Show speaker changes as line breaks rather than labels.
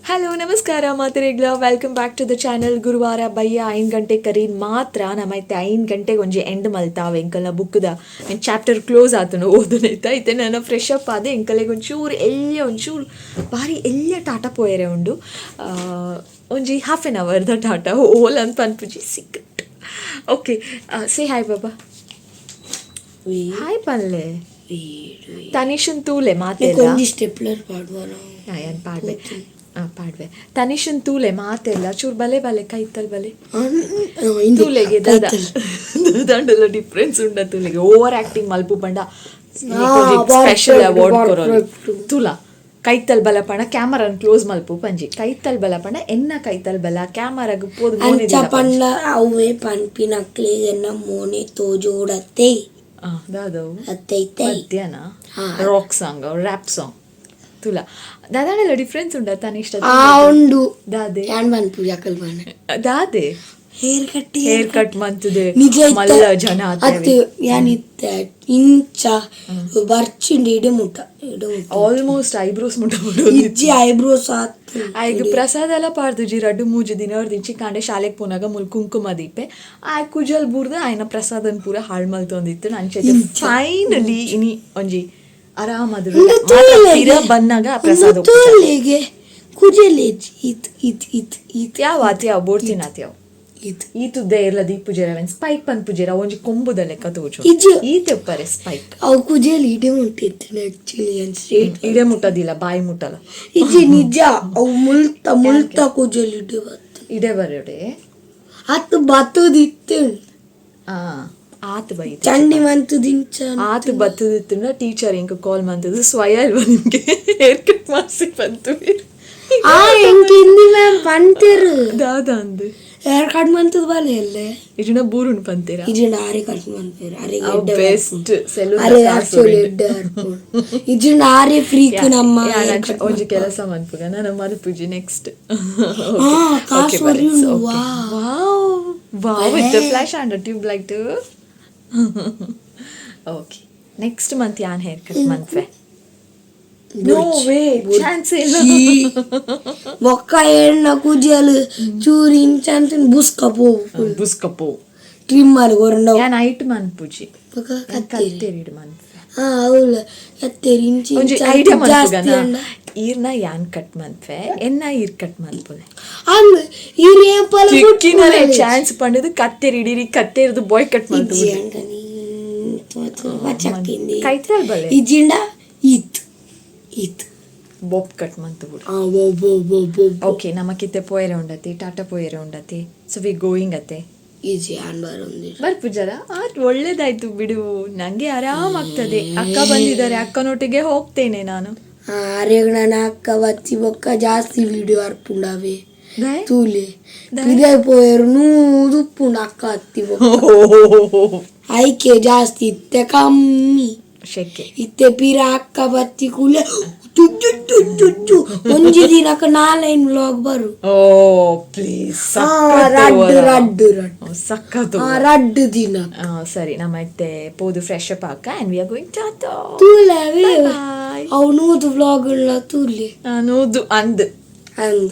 Hello ನಮಸ್ಕಾರ ಮಾತಿರೆಗ್ಲ welcome back to the channel. ಗುರುವಾರ ಬಯ್ಯ 5 ಗಂಟೆ ಕರೀನ್ ಮಾತ್ರ ನಮ್ಮೈತೆ 5 ಗಂಟೆಗೆ ಒಂಜಿ ಎಂಡ್ ಮಲ್ತಾವೆ ಎಂಕಲ್ನ ಬುಕ್ದ ಚಾಪ್ಟರ್ ಕ್ಲೋಸ್ ಆತನು ಓದನೈತ ಐತೆ ನಾನು ಫ್ರೆಶ್ ಅಪ್ ಆದೆ ಎಂಕಲೆಗೆ ಒಂಚೂರು ಭಾರಿ ಎಲ್ಯ ಟಾಟಾ ಪೋಯರೆ ಉಂಡು ಒಂಜಿ ಹಾಫ್ ಆನ್ ಅವರ್ದ ಟಾಟಾ ಓಲ್ ಅಂತ ಅನ್ಪುಜಿ ಸಿಕ್ಟ್. ಓಕೆ ಸೇ ಹಾಯ್ ಬಾಬಾ. ಹಾಯ್ ಪಲ್ಲೆ ತನಿಷನ್ ತೂಲೆ ಮಾತೆಲ್ಲ ಏನು ಪಾಡ್ವೆ ತನಿಷನ್ ತೂಲೆ ಮಾತೆಲ್ಲ ಚೂರು ಬಲೆ ಕೈತಲ್ ಬಲೆ ತೂಲೆಗೆ ದಂಡಲ್ಲ ಡಿಫ್ರೆನ್ಸ್ ಉಂಡ ತೂಲೆಗೆ ಓವರ್ ಆಕ್ಟಿಂಗ್ ಮಲ್ಪು ಪಂಡ ಸ್ಪೆಷಲ್ ಅವಾರ್ಡ್ ಕೊರೋಲಿ ತುಲಾ ಕೈತಲ್ ಬಲ ಪಣ ಕ್ಯಾಮರಾನ್ ಕ್ಲೋಸ್ ಮಲ್ಪು ಪಂಜಿ ಕೈತಲ್ ಬಲ ಪಣ ಎನ್ನ ಕೈತಲ್ ಬಲ ಕ್ಯಾಮರಾಗ ಪೋದು
ಪಂಡ ಅವೇ ಪನ್ಪಿನಕ್ಲೆಗೆನ್ನ ಮೋನೆ ತೋಜೋಡತ್ತೆ
ದಾದವು
ಅತ್ತೈತೆ
ಮಧ್ಯಾಹ್ನ ರಾಕ್ ಸಾಂಗ್ ರ್ಯಾಪ್ ಸಾಂಗ್ ತುಲಾ ದಾದಾಳೆಲ್ಲ ಡಿಫ್ರೆನ್ಸ್ ಉಂಡ ತನಿಷ್ಠ
ಉಂಡು
ದಾದೆ
ದಾದೆ
ಹೇರ್ ಕಟ್ ಮಂತದೆ ಮಲ್ಲ ಜನ
ಇಂಚ ಬರ್ಚಿಂಡಿ ಇಡಮುಟ
ಆಲ್ಮೋಸ್ಟ್ ಐಬ್ರೋಸ್ ಮುಟ್ಟ
ಐಬ್ರೋಸ್
ಆಯ್ಗ ಪ್ರಸಾದ ಎಲ್ಲ ಪಾಡ್ದುಜಿ ರಡ್ಡು ಮೂಜು ದಿನ ಅವ್ರದ್ದು ಕಾಂಡೆ ಶಾಲೆಗೆ ಪೋನಾಗ ಮುಲ್ ಕುಂಕುಮ ದೀಪೆ ಆಯ್ ಕುಜಲ್ ಬುರ್ದ ಆಯ್ನ ಪ್ರಸಾದನ್ ಪೂರ ಹಾಳು ಮಲ್ತೊಂದಿತ್ತು ಅಂಚೆ ಫೈನಲಿ ಇನಿ ಒಂಜಿ ಆರಾಮದ ಬಂದಾಗ ಪ್ರಸಾದ ಯಾವ ಬೋಡ್ತೀನಿ ಆತ್ಯಾವ ಈತುದ್ದೇ ಇರ್ಲ ದೀಪ ಪೂಜೆರ ಸ್ಪೈಕ್ ಪಂದ್ ಪೂಜೆರ ಒಂಜಿ ಕೊಂಬುದ ಲೆಕ್ಕ ತೋಜು ಈತೆ ಉಪ್ಪರೆ ಸ್ಪೈಕ್
ಅವು ಕುಜೆಲಿ ಇಡೆ ಮುಟ್ಟಿತ್ತು ಆಕ್ಚುಲಿ
ಇಡೆ ಮುಟ್ಟದಿಲ್ಲ ಬಾಯಿ ಮುಟ್ಟಲ್ಲ
ಇಜಿ ನಿಜ ಅವು ಮುಲ್ತ ಕುಜೆಲಿ
ಇಡೆ ಬರೋಡೆ
ಅತ್ತು ಬತ್ತದಿತ್ತು
ಆತು ಬೈ
ಚಂಡಿ ಮಂತುದಿಂಚ
ಆತು ಬತ್ತದಿತ್ತು ಟೀಚರ್ ಇಂಕ ಕಾಲ್ ಮಂತದ್ದು ಸ್ವಯ ಅಲ್ವಾ ನಿಮ್ಗೆ ಹೇರ್ ಕಟ್ ಮಾಡಿಸಿ ಬಂತು
ಹಿಂದಿ ಮ್ಯಾಮ್ ಪಂತಿರು
ದಾದ ಅಂದು
ಹೇರ್ ಕಟ್ ಮಂತದ ಬಾಲೆ ಎಲ್ಲೆ
ಇಜುನ ಬೂರುನ್ ಪಂತೀರ
ಇಜುನ ಆರೆ ಕಟ್ ಮಂತೀರ ಆರೆ
ಬೆಸ್ಟ್ ಸೆಲೂನ್
ಆರೆ ಆಕ್ಚುಲಿ ಇಜುನ ಆರೆ ಫ್ರೀಕ್ ನಮ್ಮ
ಒಂಜಿ ಕೆಲಸ ಮನ್ಪುಗ ನಾನು ಮಲ್ಪುಜಿ next
Kashmiri
wow with the flash and tube light. Okay next month ಯಾನ್ ಹೇರ್ ಕಟ್ ಮಂತ್ವೆ ನೋ ವೇ ಚಾನ್ಸ್ ಇಲ್ಲ
ಒಕ್ಕ ಎಣ್ಣ ಕುಜಲು ಚೂರಿ ಇಂಚಂತ ಬುಸ್ಕಪೋ ಟ್ರಿಮ್ಮರ್ ಗೊರಂಡ
ಯಾನ್ ಐಟ್ ಮನ್ಪುಜಿ ಕತ್ತೆರಿಡ್ ಮನ್ಪೆ
ಅವಳ ಕತ್ತೆರಿ ಇಂಚಿ
ಒಂಜಿ ಐಡಿಯಾ ಮನ್ಪುಗನ ಈರ್ನ ಯಾನ್ ಕಟ್ ಮನ್ಪೆ ಎನ್ನ ಈರ್ ಕಟ್ ಮನ್ಪುಲೆ
ಅಂದ್ ಈರ್ ಏಪಲ
ಚಿಕ್ಕಿನರೆ ಚಾನ್ಸ್ ಪಂಡದು ಕತ್ತೆರಿಡಿರಿ ಕತ್ತೆರಿದು ಬಾಯ್ ಕಟ್ ಮನ್ಪುಲೆ ಕೈತಲ್ ಬಲೆ
ಇಜಿಂಡ ಈತ್
ಬಾಬ್ ಕಟ್ ಮಂತು ಓಕೆ ನಮಕಿತ್ತೆ ಪೋಯರೆ ಉಂಡತಿ ಟಾಟಾ ಪೋಯರೆ ಉಂಡತಿ ಸೊ ವಿ ಗೋಯಿಂಗ್ ಅತ್ತೆ
ಈಜಿ ಆನ್ಬಾರ್
ಬರ್ಪುಜರ ಒಳ್ಳೇದಾಯ್ತು ಬಿಡು ನಂಗೆ ಆರಾಮಾಗ್ತದೆ ಅಕ್ಕ ಬಂದಿದ್ದಾರೆ ಅಕ್ಕನೊಟ್ಟಿಗೆ ಹೋಗ್ತೇನೆ ನಾನು
ಆರೇಗ ನಾನು ಅಕ್ಕ ಬಚ್ಚಿ ಬೊಕ್ಕ ಜಾಸ್ತಿ ವಿಡಿಯೋ ಅರ್ಪುಂಡಾವೆ ತೂಲೆ ಇದೇ ಪೋಯರು ನೂದುಪ್ಪುಂಡ ಅಕ್ಕ ಹತ್ತಿ ಐಕೆ ಜಾಸ್ತಿ ಇತ್ತೆ ಕಮ್ಮಿ
ಶೆಕೆ
ಇತ್ತೆ ಪೀರ ಅಕ್ಕ ಬತ್ತಿ ಕೂಲೆ ಒಂಜಿ ದಿನಕ್ಕ 4 ವ್ಲಾಗ್ ಬರು
ಓ ಪ್ಲೀಸ್
ಸಕ್ಕತ್ತು ರಡ್ಡು ದಿನ
ಸರಿ ನಮ್ಮೈತೆ ಪೋದು ಫ್ರೆಶ್ ಅಪ್ ಆಕ and we are going Tata
ತೂಲೆ ಅವು ನೂದು ವ್ಲಾಗ್ ಇಲ್ಲ ತೂಲೆ
ನೂದು ಅಂದ್
ಅಂದ್